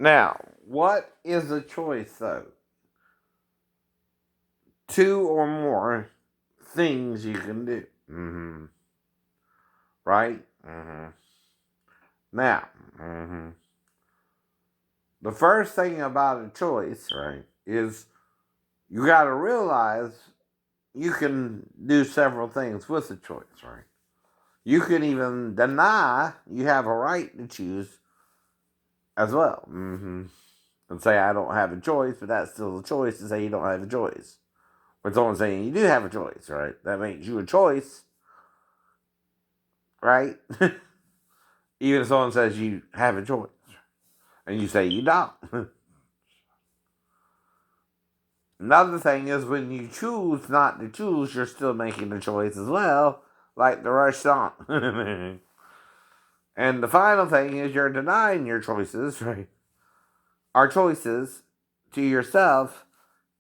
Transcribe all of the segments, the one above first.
Now, what is a choice, though? Two or more things you can do. Right? Now, the first thing about a choice, right, is you got to realize you can do several things with a choice, right? You can even deny you have a right to choose as well. And say, I don't have a choice, but that's still a choice to say you don't have a choice. When someone's saying you do have a choice, right? That makes you a choice, right? Even if someone says you have a choice and you say you don't. Another thing is when you choose not to choose, you're still making a choice as well, like the Rush song. And the final thing is you're denying your choices, right? Our choices to yourself,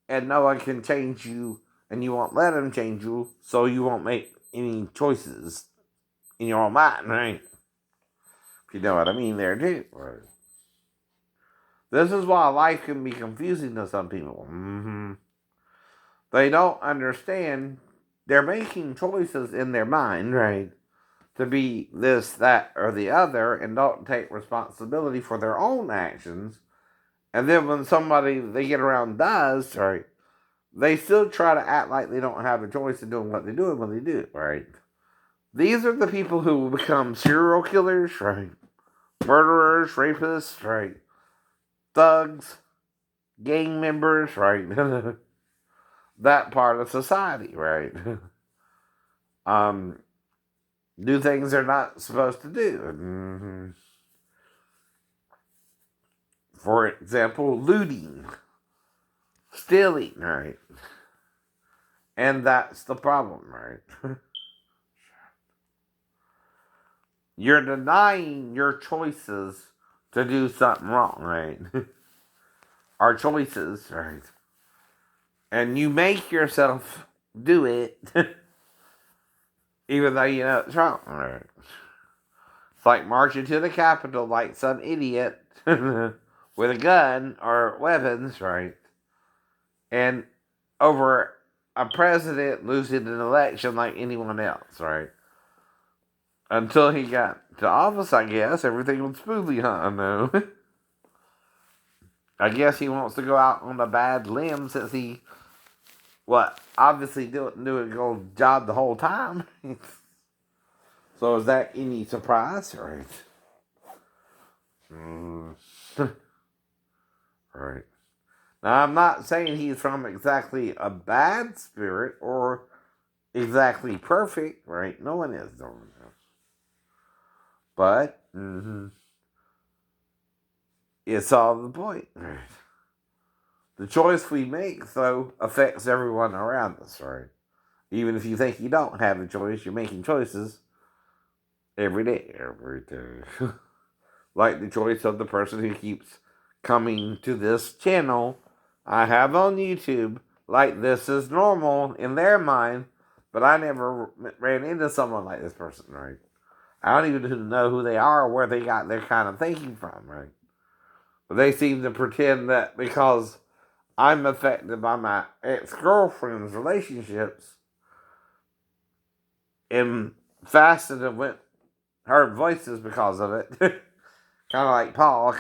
and no one can change you, and you won't let them change you, so you won't make any choices in your own mind, right? If you know what I mean there, too. Right? This is why life can be confusing to some people. They don't understand they're making choices in their mind, right? To be this, that, or the other, and don't take responsibility for their own actions. And then when somebody they get around does, right, they still try to act like they don't have a choice in doing what they're doing when they do, right? These are the people who become serial killers, right? Murderers, rapists, right? Thugs, gang members, right? That part of society, right? um, do things they're not supposed to do. For example, looting, stealing, right? And that's the problem, right? You're denying your choices to do something wrong, right? Our choices, right? And you make yourself do it, even though you know it's wrong, right? It's like marching to the Capitol like some idiot with a gun or weapons, right? And over a president losing an election like anyone else, right? Until he got to office, I guess, everything was smoothly, huh? No. I guess he wants to go out on a bad limb since he, obviously didn't do a good job the whole time. So is that any surprise? Right. Mm. Right. Now, I'm not saying he's from exactly a bad spirit or exactly perfect, right? No one is. No one is. But, it's all the point. Right. The choice we make, though, affects everyone around us, right? Even if you think you don't have a choice, you're making choices every day. Every day. Like the choice of the person who keeps coming to this channel I have on YouTube, like this is normal in their mind, but I never ran into someone like this person, right? I don't even know who they are or where they got their kind of thinking from, right? But they seem to pretend that because I'm affected by my ex-girlfriend's relationships and fasted and went heard voices because of it. Kind of like Paul,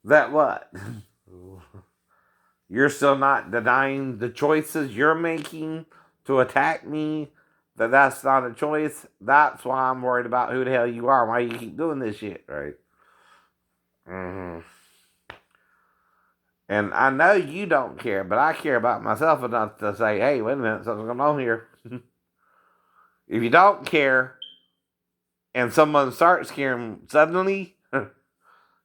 that what? You're still not denying the choices you're making to attack me. That's not a choice. That's why I'm worried about who the hell you are. Why you keep doing this shit, right? Mm-hmm. And I know you don't care, but I care about myself enough to say, hey, wait a minute, something's going on here. If you don't care and someone starts caring suddenly,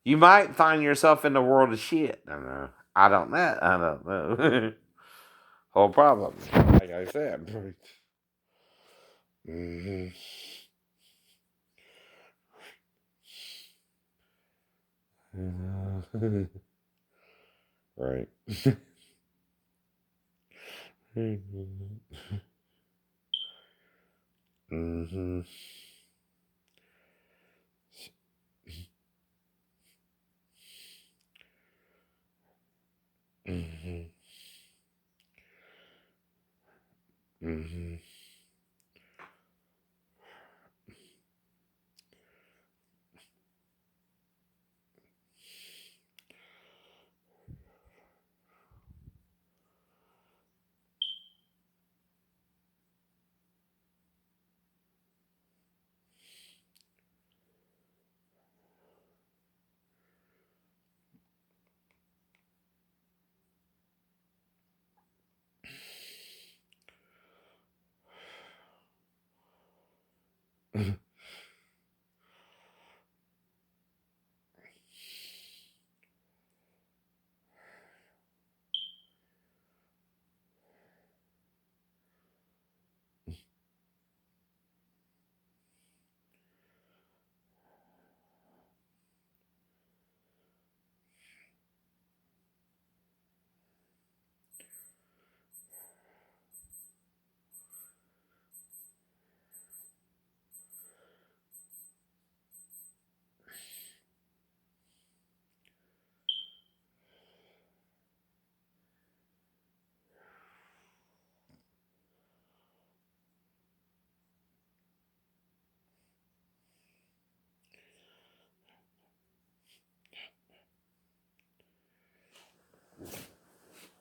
you might find yourself in the world of shit. I don't know. I don't know. Whole problem. Like I said. Mm-hmm. Right. Mm-hmm.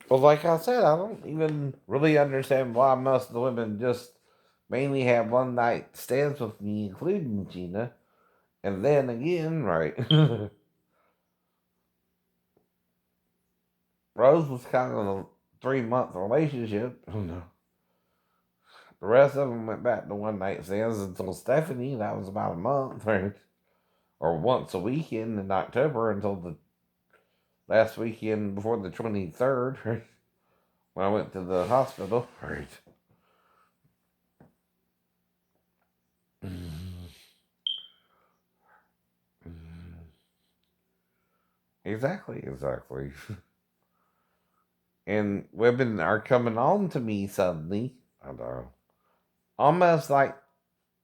Well, like I said, I don't even really understand why most of the women just mainly have one night stands with me, including Gina. And then again, right, Rose was kind of in a 3 month relationship. The rest of them went back to one night stands until Stephanie, that was about a month, right? Or once a weekend in October until the last weekend before the 23rd, right? When I went to the hospital, right? Exactly, exactly. And women are coming on to me suddenly. I know. Almost like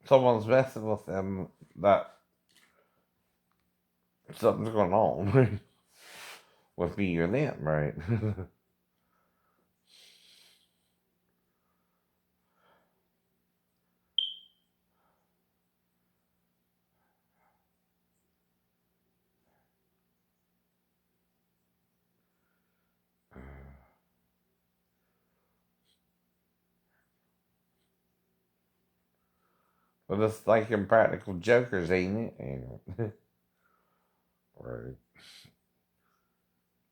someone's messing with them that something's going on with me or them, right? But it's like impractical jokers, ain't it? Ain't it? Right.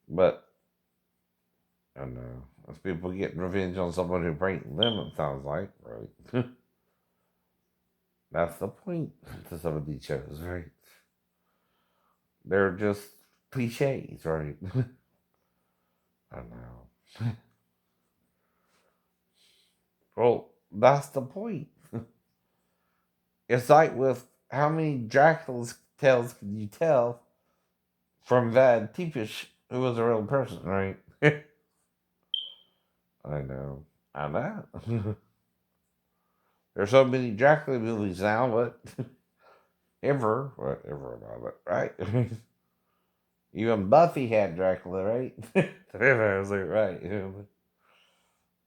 But I don't know. It's people getting revenge on someone who pranked them, it sounds like, right? That's the point to some of these shows, right? They're just cliches, right? I know. Well, that's the point. It's like with how many Dracula's tales can you tell from Vlad Tepes, who was a real person, right? I know. I know. There's so many Dracula movies now, but whatever about it, right? Even Buffy had Dracula, right? I was like, right.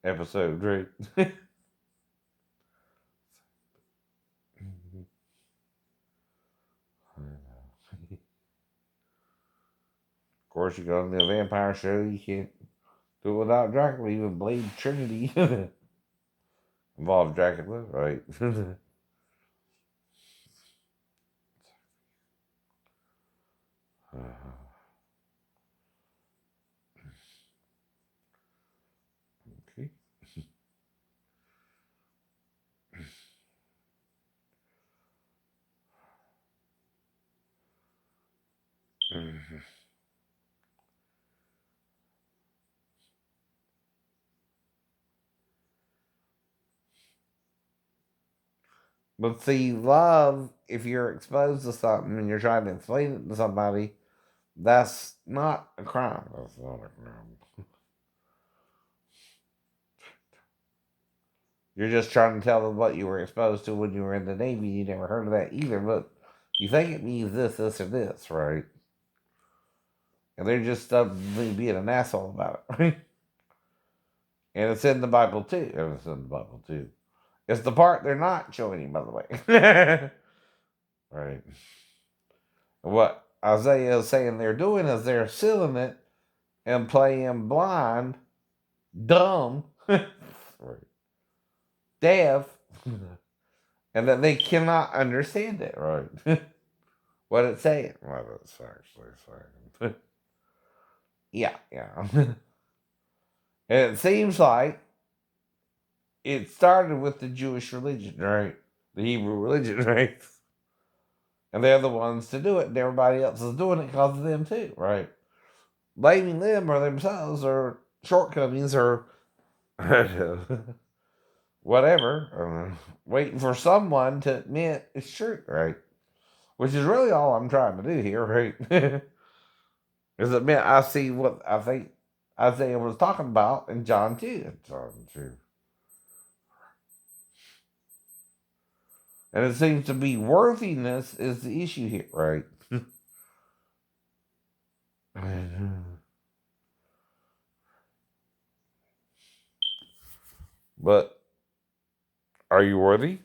Episode, right? Of course, you go to the vampire show, you can't do it without Dracula. Even Blade Trinity involved Dracula, right? Okay. But see, love, if you're exposed to something and you're trying to explain it to somebody, that's not a crime. That's not a crime. You're just trying to tell them what you were exposed to when you were in the Navy. You never heard of that either, but you think it means this, this, or this, right? And they're just being an asshole about it, right? And it's in the Bible too. And it's in the Bible too. It's the part they're not showing you, by the way. Right. What Isaiah is saying they're doing is they're sealing it and playing blind, dumb, right, deaf, and that they cannot understand it, right? What it's saying. What it's actually saying. Yeah, yeah. And it seems like it started with the Jewish religion, right? The Hebrew religion, right? And they're the ones to do it, and everybody else is doing it because of them too, right? Blaming them or themselves or shortcomings or whatever, waiting for someone to admit it's true, right? Which is really all I'm trying to do here, right? Is admit I see what I think Isaiah was talking about in John 2. John 2. And it seems to be worthiness is the issue here, right? But are you worthy?